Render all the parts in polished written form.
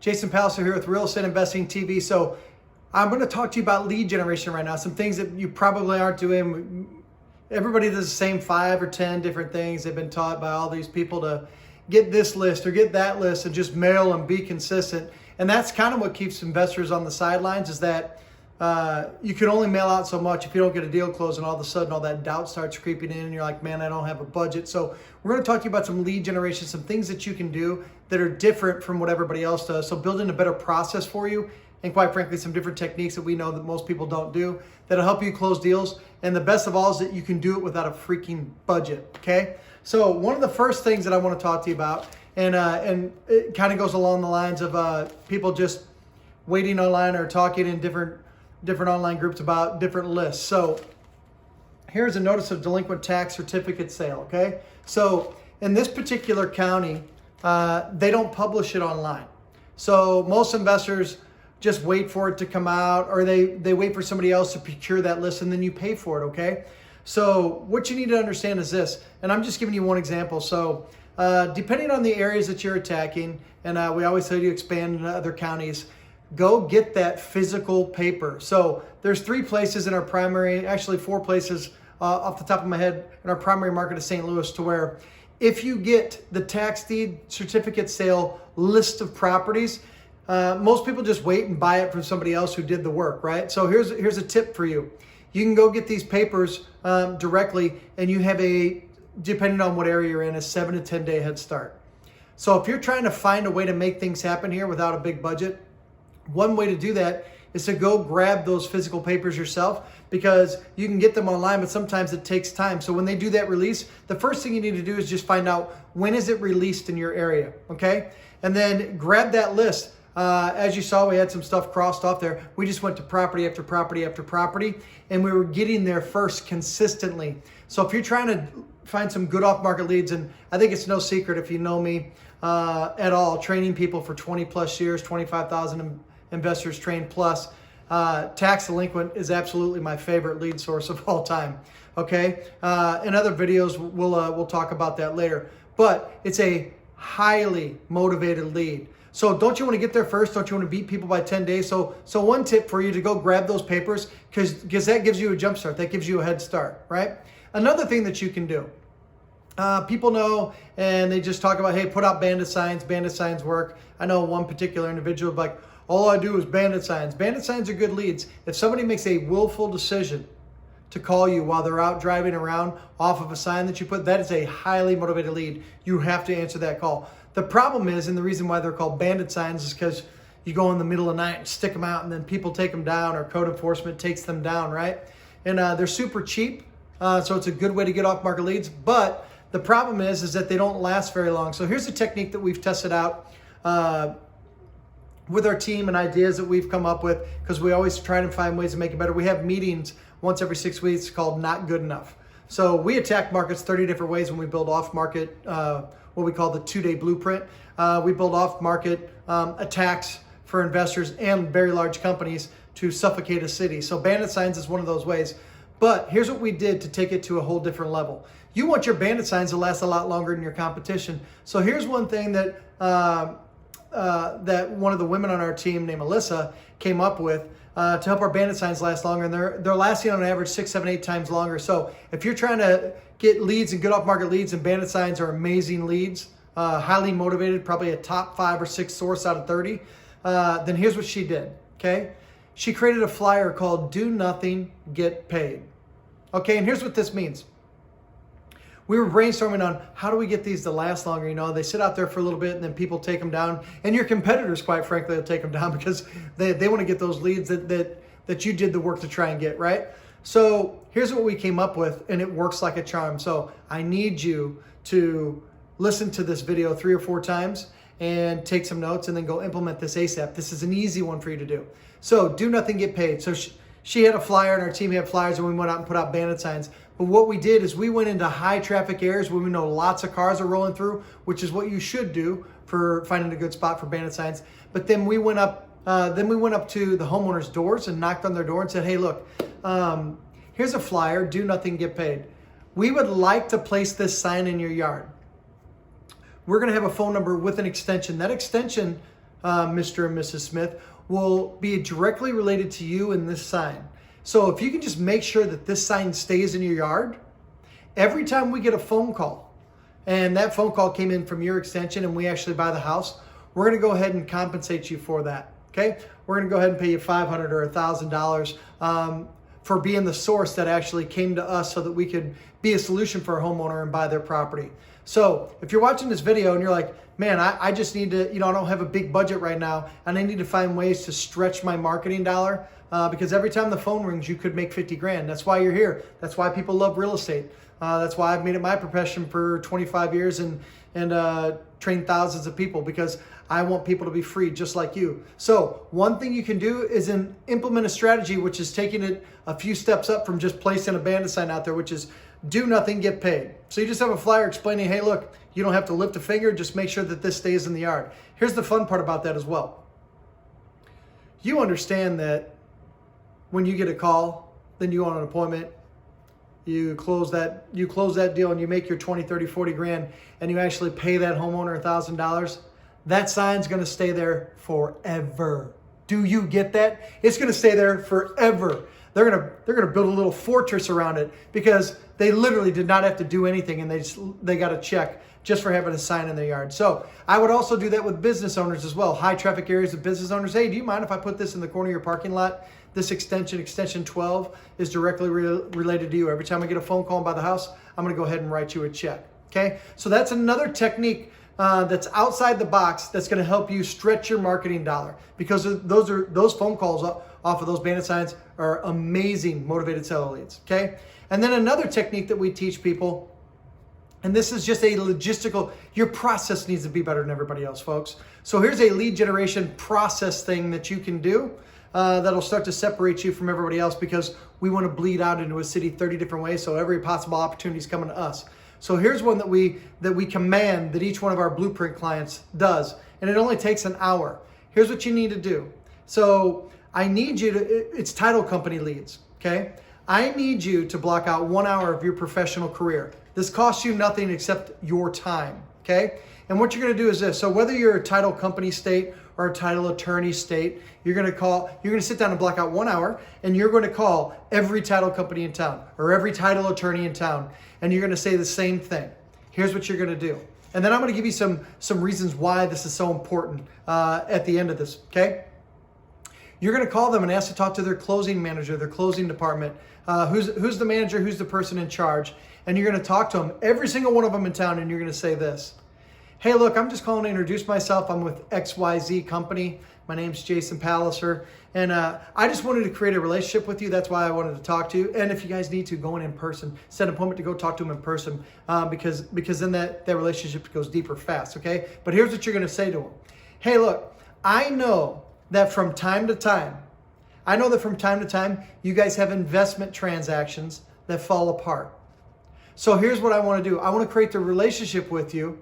Jason Palliser here with Real Estate Investing TV. So I'm going to talk to you about lead generation right now. Some things that you probably aren't doing. Everybody does the same 5 or 10 different things. They've been taught by all these people to get this list or get that list and just mail and be consistent. And that's kind of what keeps investors on the sidelines, is that you can only mail out so much. If you don't get a deal closed, and all of a sudden all that doubt starts creeping in and you're like, man, I don't have a budget. So we're going to talk to you about some lead generation, some things that you can do that are different from what everybody else does. So building a better process for you, and quite frankly, some different techniques that we know that most people don't do that'll help you close deals. And the best of all is that you can do it without a freaking budget, okay? So one of the first things that I want to talk to you about, and it kind of goes along the lines of people just waiting online or talking in different online groups about different lists. So here's a notice of delinquent tax certificate sale, okay? So in this particular county, they don't publish it online. So most investors just wait for it to come out, or they wait for somebody else to procure that list and then you pay for it, okay? So what you need to understand is this, and I'm just giving you one example. So depending on the areas that you're attacking, and we always tell you to expand into other counties, go get that physical paper. So there's 3 places in our primary, actually 4 places off the top of my head in our primary market of St. Louis, to where if you get the tax deed certificate sale list of properties, most people just wait and buy it from somebody else who did the work, right? So here's a tip for you. You can go get these papers directly, and you have depending on what area you're in, a 7 to 10 day head start. So if you're trying to find a way to make things happen here without a big budget, one way to do that is to go grab those physical papers yourself, because you can get them online, but sometimes it takes time. So when they do that release, the first thing you need to do is just find out when is it released in your area, okay? And then grab that list. As you saw, we had some stuff crossed off there. We just went to property after property after property, and we were getting there first consistently. So if you're trying to find some good off-market leads, and I think it's no secret if you know me at all, training people for 20 plus years, 25,000 investors trained plus, tax delinquent is absolutely my favorite lead source of all time. Okay, in other videos we'll talk about that later, but it's a highly motivated lead. So don't you want to get there first? Don't you want to beat people by 10 days? So one tip for you to go grab those papers, because that gives you a jump start. That gives you a head start, right? Another thing that you can do, people know, and they just talk about, hey, put out bandit signs. Bandit signs work. I know one particular individual, like, all I do is bandit signs. Bandit signs are good leads. If somebody makes a willful decision to call you while they're out driving around off of a sign that you put, that is a highly motivated lead. You have to answer that call. The problem is, and the reason why they're called bandit signs, is because you go in the middle of the night and stick them out, and then people take them down, or code enforcement takes them down, right? And they're super cheap, so it's a good way to get off market leads. But the problem is that they don't last very long. So here's a technique that we've tested out with our team, and ideas that we've come up with, because we always try to find ways to make it better. We have meetings once every 6 weeks called Not Good Enough. So we attack markets 30 different ways when we build off market, what we call the 2-day blueprint. We build off market attacks for investors and very large companies to suffocate a city. So bandit signs is one of those ways. But here's what we did to take it to a whole different level. You want your bandit signs to last a lot longer than your competition. So here's one thing that that one of the women on our team named Alyssa came up with to help our bandit signs last longer, and they're lasting on average 6, 7, 8 times longer. So if you're trying to get leads and get off market leads, and bandit signs are amazing leads, highly motivated, probably a top 5 or 6 source out of 30, then here's what she did, okay? She created a flyer called Do Nothing, Get Paid. Okay, and here's what this means. We were brainstorming on how do we get these to last longer. You know, they sit out there for a little bit and then people take them down. And your competitors, quite frankly, will take them down because they want to get those leads that you did the work to try and get, right? So here's what we came up with, and it works like a charm. So I need you to listen to this video 3 or 4 times and take some notes, and then go implement this ASAP. This is an easy one for you to do. So do nothing, get paid. So she had a flyer, and our team had flyers, and we went out and put out bandit signs. But what we did is we went into high traffic areas where we know lots of cars are rolling through, which is what you should do for finding a good spot for bandit signs. But then we went up to the homeowners' doors and knocked on their door and said, hey, look, here's a flyer, do nothing, get paid. We would like to place this sign in your yard. We're going to have a phone number with an extension. That extension Mr. and Mrs. Smith, will be directly related to you in this sign. So if you can just make sure that this sign stays in your yard, every time we get a phone call, and that phone call came in from your extension and we actually buy the house, we're going to go ahead and compensate you for that. Okay? We're going to go ahead and pay you $500 or $1,000 for being the source that actually came to us so that we could be a solution for a homeowner and buy their property. So if you're watching this video and you're like, man, I just need to, I don't have a big budget right now and I need to find ways to stretch my marketing dollar because every time the phone rings, you could make 50 grand. That's why you're here. That's why people love real estate. That's why I've made it my profession for 25 years and trained thousands of people, because I want people to be free just like you. So one thing you can do is implement a strategy, which is taking it a few steps up from just placing a bandit sign out there, which is do nothing, get paid. So you just have a flyer explaining, hey, look, you don't have to lift a finger, just make sure that this stays in the yard. Here's the fun part about that as well. You understand that when you get a call, then you want an appointment, you close that deal and you make your 20, 30, 40 grand and you actually pay that homeowner $1,000, that sign's going to stay there forever. Do you get that? It's going to stay there forever. They're going to build a little fortress around it because they literally did not have to do anything and they got a check just for having a sign in their yard. So I would also do that with business owners as well. High traffic areas of business owners. Hey, do you mind if I put this in the corner of your parking lot? This extension 12 is directly related to you. Every time I get a phone call by the house, I'm going to go ahead and write you a check. Okay? So that's another technique that's outside the box that's going to help you stretch your marketing dollar, because those phone calls off of those bandit signs are amazing motivated seller leads. Okay? And then another technique that we teach people, and this is just a logistical, your process needs to be better than everybody else, folks. So here's a lead generation process thing that you can do that'll start to separate you from everybody else, because we want to bleed out into a city 30 different ways. So every possible opportunity is coming to us. So here's one that we command that each one of our blueprint clients does. And it only takes an hour. Here's what you need to do. So I need you to, it's title company leads, okay? I need you to block out 1 hour of your professional career. This costs you nothing except your time, okay? And what you're gonna do is this. So whether you're a title company state or a title attorney state, you're gonna sit down and block out 1 hour, and you're gonna call every title company in town or every title attorney in town, and you're gonna say the same thing. Here's what you're gonna do. And then I'm gonna give you some reasons why this is so important at the end of this, okay? You're gonna call them and ask to talk to their closing manager, their closing department, who's the manager, who's the person in charge, and you're gonna talk to them, every single one of them in town, and you're gonna say this. Hey, look, I'm just calling to introduce myself. I'm with XYZ company. My name's Jason Palliser, and I just wanted to create a relationship with you. That's why I wanted to talk to you. And if you guys need to, go in person. Set an appointment to go talk to them in person, because then that relationship goes deeper fast, okay? But here's what you're gonna say to them. Hey, look, I know that from time to time, you guys have investment transactions that fall apart. So here's what I want to do. I want to create the relationship with you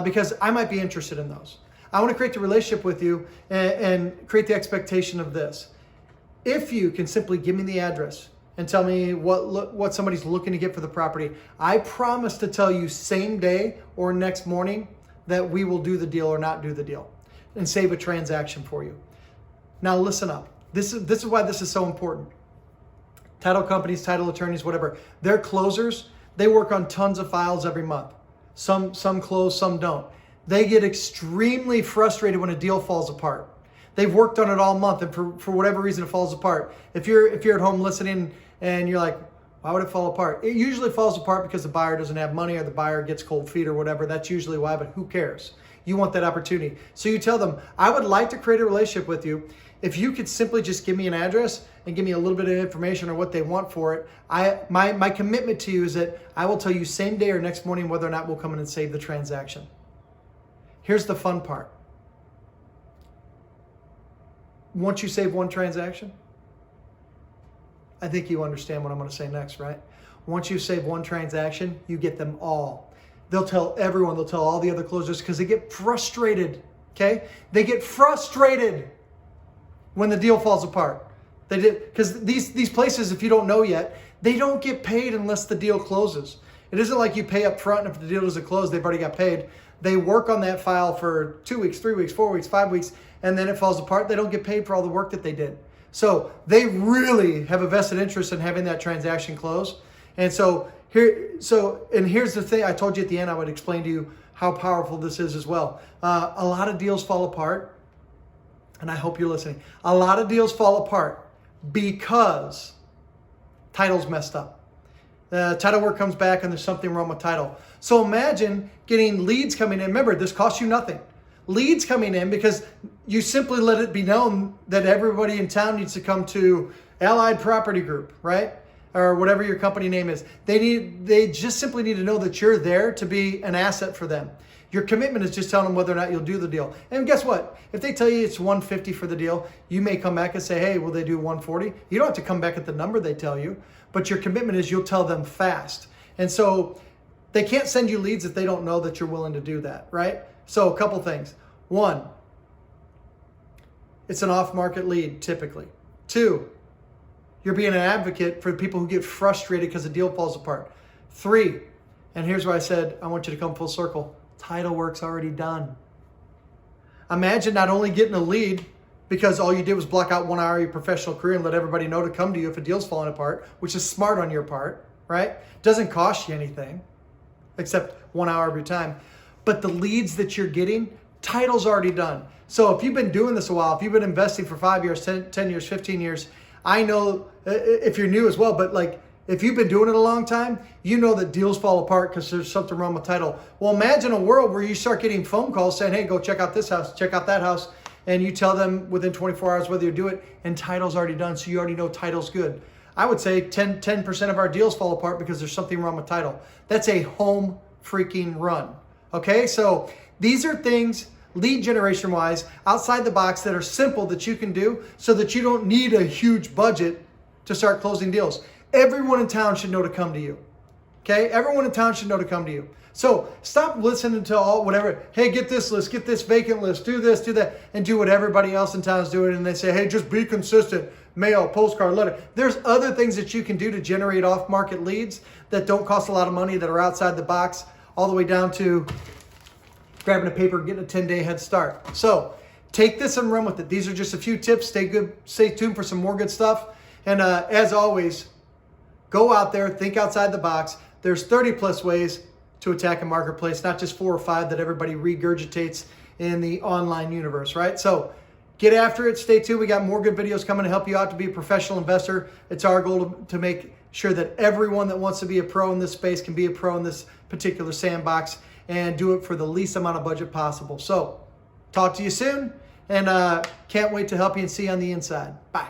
because I might be interested in those. I want to create the relationship with you and create the expectation of this. If you can simply give me the address and tell me what somebody's looking to get for the property, I promise to tell you same day or next morning that we will do the deal or not do the deal and save a transaction for you. Now listen up. This is why this is so important. Title companies, title attorneys, whatever, they're closers. They work on tons of files every month. Some close, some don't. They get extremely frustrated when a deal falls apart. They've worked on it all month, and for whatever reason it falls apart. If you're at home listening and you're like, why would it fall apart? It usually falls apart because the buyer doesn't have money or the buyer gets cold feet or whatever. That's usually why, but who cares? You want that opportunity. So you tell them, I would like to create a relationship with you. If you could simply just give me an address and give me a little bit of information or what they want for it, my commitment to you is that I will tell you same day or next morning whether or not we'll come in and save the transaction. Here's the fun part. Once you save one transaction, I think you understand what I'm going to say next, right? Once you save one transaction, you get them all. They'll tell everyone, they'll tell all the other closers because they get frustrated, okay? They get frustrated when the deal falls apart. They did, because these places, if you don't know yet, they don't get paid unless the deal closes. It isn't like you pay up front and if the deal doesn't close, they've already got paid. They work on that file for 2 weeks, 3 weeks, 4 weeks, 5 weeks, and then it falls apart. They don't get paid for all the work that they did. So they really have a vested interest in having that transaction close. And here's the thing. I told you at the end I would explain to you how powerful this is as well. A lot of deals fall apart, and I hope you're listening. A lot of deals fall apart because title's messed up. Title work comes back and there's something wrong with title. So imagine getting leads coming in. Remember, this costs you nothing. Leads coming in because you simply let it be known that everybody in town needs to come to Allied Property Group, right? Or whatever your company name is. They just simply need to know that you're there to be an asset for them. Your commitment is just telling them whether or not you'll do the deal. And guess what? If they tell you it's $150 for the deal, you may come back and say, hey, will they do $140? You don't have to come back at the number they tell you, but your commitment is you'll tell them fast. And so they can't send you leads if they don't know that you're willing to do that, right? So a couple things. One, it's an off-market lead typically. Two, you're being an advocate for people who get frustrated because the deal falls apart. Three, and here's where I said, I want you to come full circle. Title work's already done. Imagine not only getting a lead because all you did was block out 1 hour of your professional career and let everybody know to come to you if a deal's falling apart, which is smart on your part, right? Doesn't cost you anything except 1 hour of your time. But the leads that you're getting, title's already done. So if you've been doing this a while, if you've been investing for 5 years, 10 years, 15 years, I know if you're new as well, but like if you've been doing it a long time, you know that deals fall apart because there's something wrong with title. Well, imagine a world where you start getting phone calls saying, hey, go check out this house, check out that house. And you tell them within 24 hours whether you do it, and title's already done, so you already know title's good. I would say 10% of our deals fall apart because there's something wrong with title. That's a home freaking run. Okay, so these are things, lead generation wise, outside the box that are simple that you can do so that you don't need a huge budget to start closing deals. Everyone in town should know to come to you. Okay, everyone in town should know to come to you. So stop listening to all whatever, hey, get this list, get this vacant list, do this, do that, and do what everybody else in town is doing. And they say, hey, just be consistent, mail, postcard, letter. There's other things that you can do to generate off-market leads that don't cost a lot of money, that are outside the box, all the way down to grabbing a paper, getting a 10-day head start. So take this and run with it. These are just a few tips. Stay tuned for some more good stuff. And as always, go out there, think outside the box. There's 30 plus ways to attack a marketplace, not just 4 or 5 that everybody regurgitates in the online universe, right? So get after it. Stay tuned. We got more good videos coming to help you out to be a professional investor. It's our goal to make sure that everyone that wants to be a pro in this space can be a pro in this particular sandbox and do it for the least amount of budget possible. So talk to you soon, and can't wait to help you and see you on the inside. Bye.